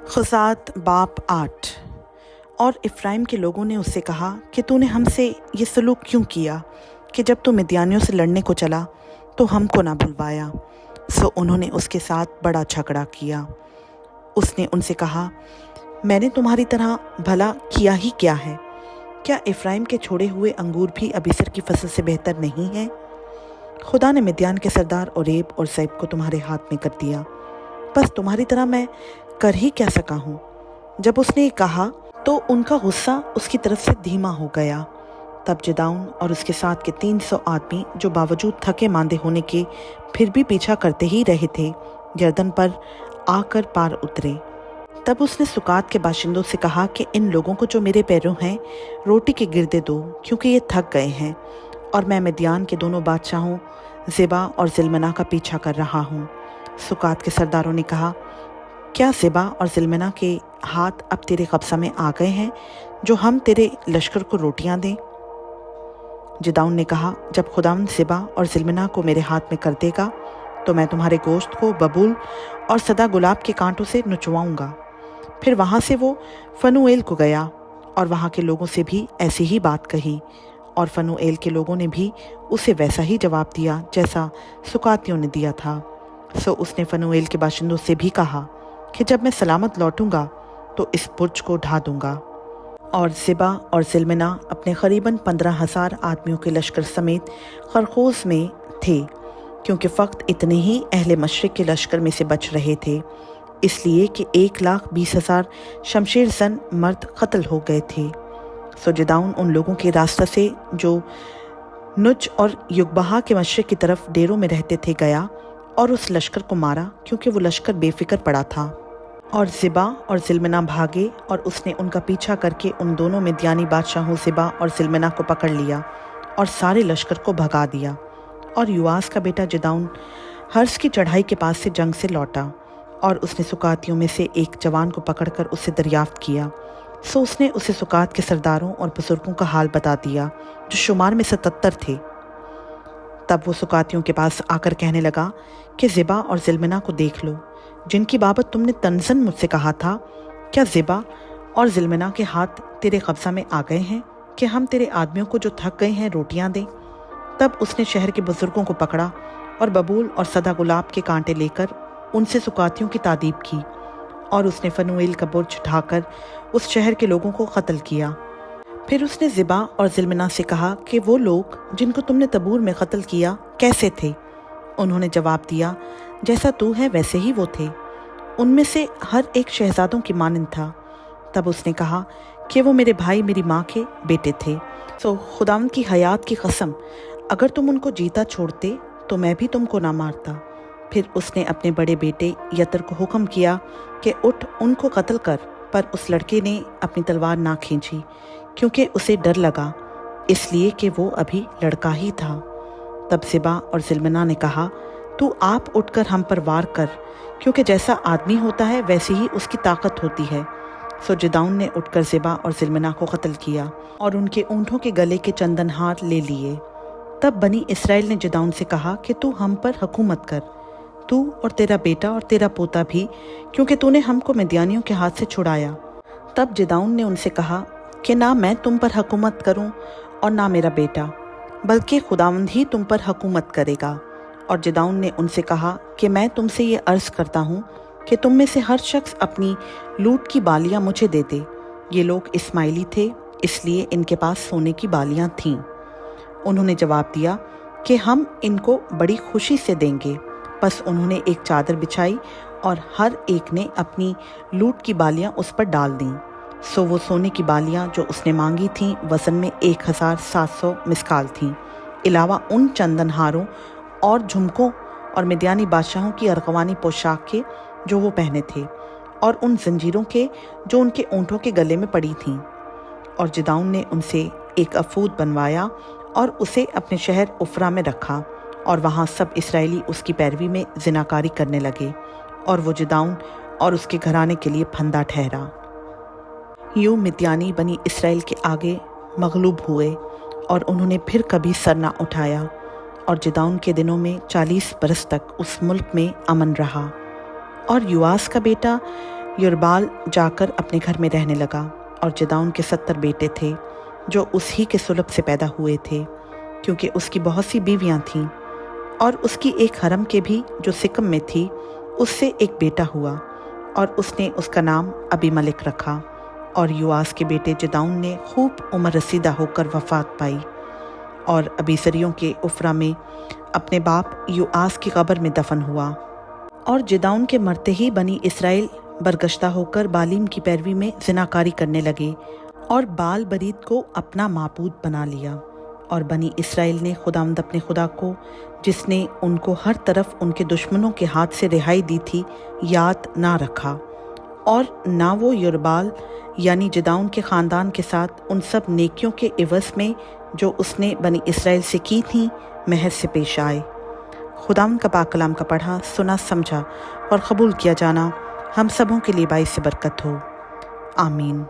खुज़ात बाप 8। और इफ़्राइम के लोगों ने उससे कहा कि तूने हमसे ये सलूक क्यों किया कि जब तू मिद्यानियों से लड़ने को चला तो हमको ना बुलवाया। सो उन्होंने उसके साथ बड़ा झगड़ा किया। उसने उनसे कहा, मैंने तुम्हारी तरह भला किया ही क्या है? क्या इफ़्राइम के छोड़े हुए अंगूर भी अबीसर की फसल से बेहतर नहीं है? खुदा ने मिद्यान के सरदार ओरेब और ज़ेब को तुम्हारे हाथ में कर दिया, बस तुम्हारी तरह मैं कर ही क्या सका हूँ। जब उसने ये कहा तो उनका गुस्सा उसकी तरफ से धीमा हो गया। तब जिदाउन और उसके साथ के 300 आदमी, जो बावजूद थके मांदे होने के फिर भी पीछा करते ही रहे थे, यरदन पर आकर पार उतरे। तब उसने सुकात के बाशिंदों से कहा कि इन लोगों को जो मेरे पैरों हैं रोटी के गिरदे दो, क्योंकि ये थक गए हैं और मैं मिद्यान के दोनों बादशाहों ज़ेबा और ज़िल्मना का पीछा कर रहा हूँ। सुकात के सरदारों ने कहा, क्या ज़ेबा और ज़िल्मना के हाथ अब तेरे कब्ज़ा में आ गए हैं जो हम तेरे लश्कर को रोटियां दें? जिदाउन ने कहा, जब खुदावंद ज़ेबा और ज़िल्मना को मेरे हाथ में कर देगा तो मैं तुम्हारे गोश्त को बबूल और सदा गुलाब के कांटों से नुचवाऊंगा। फिर वहाँ से वो फनूएल को गया और वहाँ के लोगों से भी ऐसी ही बात कही, और फनूएल के लोगों ने भी उसे वैसा ही जवाब दिया जैसा सुकातियों ने दिया था। सो उसने फनूएल के बाशिंदों से भी कहा कि जब मैं सलामत लौटूंगा तो इस बुर्ज को ढा दूंगा। और ज़ेबा और ज़िल्मना अपने करीबन 15,000 आदमियों के लश्कर समेत खरखोज में थे, क्योंकि फ़क्त इतने ही अहले मशरिक़ के लश्कर में से बच रहे थे, इसलिए कि 1,20,000 शमशेर जन मर्द कत्ल हो गए थे। सो जिदाउन उन लोगों के रास्ता से जो नुज और युगबहा के मशरिक़ की तरफ डेरों में रहते थे गया और उस लश्कर को मारा, क्योंकि वो लश्कर बेफिक्र पड़ा था। और ज़ेबा और ज़िल्मना भागे और उसने उनका पीछा करके उन दोनों मिद्यानी बादशाहों ज़ेबा और ज़िल्मना को पकड़ लिया और सारे लश्कर को भगा दिया। और युआस का बेटा जिदाउन हर्ष की चढ़ाई के पास से जंग से लौटा, और उसने सुकातियों में से एक जवान को पकड़कर उससे दरियाफ्त किया। सो उसने उसे सुकात के सरदारों और बुजुर्गों का हाल बता दिया, जो शुमार में 77 थे। तब वो सुकातियों के पास आकर कहने लगा कि ज़ेबा और ज़िल्मना को देख लो, जिनकी बाबत तुमने तनज़न मुझसे कहा था। क्या ज़ेबा और ज़िल्मना के हाथ तेरे कब्ज़ा में आ गए हैं कि हम तेरे आदमियों को जो थक गए हैं रोटियां दें? तब उसने शहर के बुजुर्गों को पकड़ा और बबूल और सदा गुलाब के कांटे लेकर उनसे सुकातियों की तादीब की, और उसने फनूएल का बुर्ज ढाकर उस शहर के लोगों को कत्ल किया। फिर उसने ज़ेबा और ज़िल्मना से कहा कि वो लोग जिनको तुमने तबूर में कत्ल किया कैसे थे? उन्होंने जवाब दिया, जैसा तू है वैसे ही वो थे। उनमें से हर एक शहजादों की मानंद था। तब उसने कहा कि वो मेरे भाई मेरी माँ के बेटे थे। सो खुदावंद की हयात की कसम, अगर तुम उनको जीता छोड़ते तो मैं भी तुमको ना मारता। फिर उसने अपने बड़े बेटे यतर को हुक्म किया कि उठ उनको कत्ल कर, पर उस लड़के ने अपनी तलवार ना खींची, क्योंकि उसे डर लगा, इसलिए कि वो अभी लड़का ही था। तब ज़ेबा और ज़िल्मना ने कहा, तू आप उठकर हम पर वार कर, क्योंकि जैसा आदमी होता है वैसी ही उसकी ताकत होती है। सो जिदाउन ने उठकर ज़ेबा और ज़िल्मना को कत्ल किया और उनके ऊँटों के गले के चंदनहार ले लिए। तब बनी इसराइल ने जिदाउन से कहा कि तू हम पर हुकूमत कर, तू और तेरा बेटा और तेरा पोता भी, क्योंकि तूने हमको मिद्यानियों के हाथ से छुड़ाया। तब जिदाउन ने उनसे कहा कि ना मैं तुम पर हुकूमत करूं और ना मेरा बेटा, बल्कि खुदावंद ही तुम पर हुकूमत करेगा। और जिदाउन ने उनसे कहा कि मैं तुमसे ये अर्ज़ करता हूँ कि तुम में से हर शख्स अपनी लूट की बालियाँ मुझे दे दे। ये लोग इस्माइली थे, इसलिए इनके पास सोने की बालियाँ थीं। उन्होंने जवाब दिया कि हम इनको बड़ी खुशी से देंगे। बस उन्होंने एक चादर बिछाई और हर एक ने अपनी लूट की बालियाँ उस पर डाल दीं। सो वो सोने की बालियाँ जो उसने मांगी थीं वज़न में 1,700 मिस्काल थीं, अलावा उन चंदनहारों और झुमकों और मिद्यानी बादशाहों की अरगवानी पोशाक के जो वो पहने थे, और उन जंजीरों के जो उनके ऊँटों के गले में पड़ी थीं। और जिदाउन ने उनसे एक अफूद बनवाया और उसे अपने शहर उफरा में रखा, और वहाँ सब इसराइली उसकी पैरवी में जिनाकारी करने लगे, और वो जिदाउन और उसके घराने के लिए फंदा ठहरा। यूं मिद्यानी बनी इसराइल के आगे मगलूब हुए और उन्होंने फिर कभी सर ना उठाया, और जिदाउन के दिनों में 40 बरस तक उस मुल्क में अमन रहा। और युआस का बेटा युरबाल जाकर अपने घर में रहने लगा और जिदाउन के 70 बेटे थे जो उसी के सुलभ से पैदा हुए थे, क्योंकि उसकी बहुत सी बीवियां थीं। और उसकी एक हरम के भी जो सिकम में थी, उससे एक बेटा हुआ और उसने उसका नाम अबीमलेक रखा। और युआस के बेटे जिदाउन ने खूब उम्र रसीदा होकर वफ़ात पाई और अबीसरियों के उफरा में अपने बाप युआस की कब्र में दफन हुआ। और जिदाउन के मरते ही बनी इसराइल बरगश्ता होकर बालीम की पैरवी में ज़िनाकारी करने लगे और बाल बरीद को अपना माबूद बना लिया। और बनी इसराइल ने खुदावंद अपने खुदा को, जिसने उनको हर तरफ उनके दुश्मनों के हाथ से रिहाई दी थी, याद ना रखा। और ना वो युरबाल यानी जिदाउन के ख़ानदान के साथ उन सब नेकियों के इवज़ में जो उसने बनी इसराइल से की थी महज से पेश आए। खुदावंद का पाक कलाम का पढ़ा, सुना, समझा और कबूल किया जाना हम सबों के लिए बाइस से बरकत हो। आमीन।